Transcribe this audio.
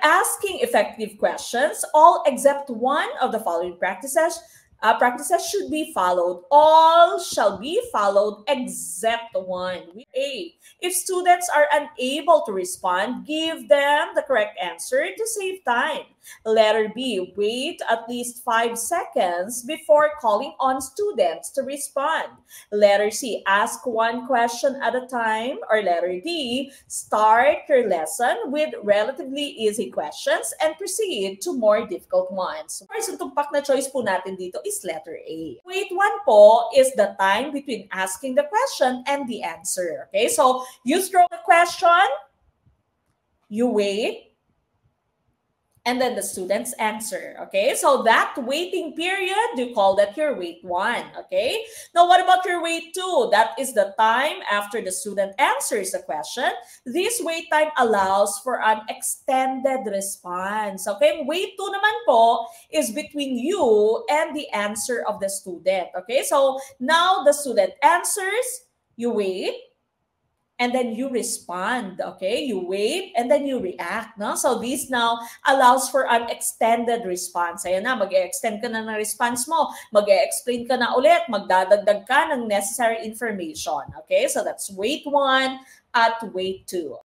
asking effective questions, all except one of the following practices should be followed. All shall be followed except one. A. If students are unable to respond, give them the correct answer to save time. Letter B. Wait at least 5 seconds before calling on students to respond. Letter C. Ask one question at a time. Or letter D. Start your lesson with relatively easy questions and proceed to more difficult ones. First, yung tumpak na choice po natin dito is letter A. Wait one po is the time between asking the question and the answer. Okay, so you throw the question, you wait, and then the students answer. Okay, so that waiting period, you call that your wait one. Okay, now what about your wait two? That is the time after the student answers the question. This wait time allows for an extended response. Okay, wait two naman po is between you and the answer of the student. Okay, so now the student answers, you wait, and then you respond, okay? You wait, and then you react, no? So this now allows for an extended response. Ayan na, mag-extend ka na ng response mo, mag-explain ka na ulit, magdadagdag ka ng necessary information, okay? So that's wait one at wait two.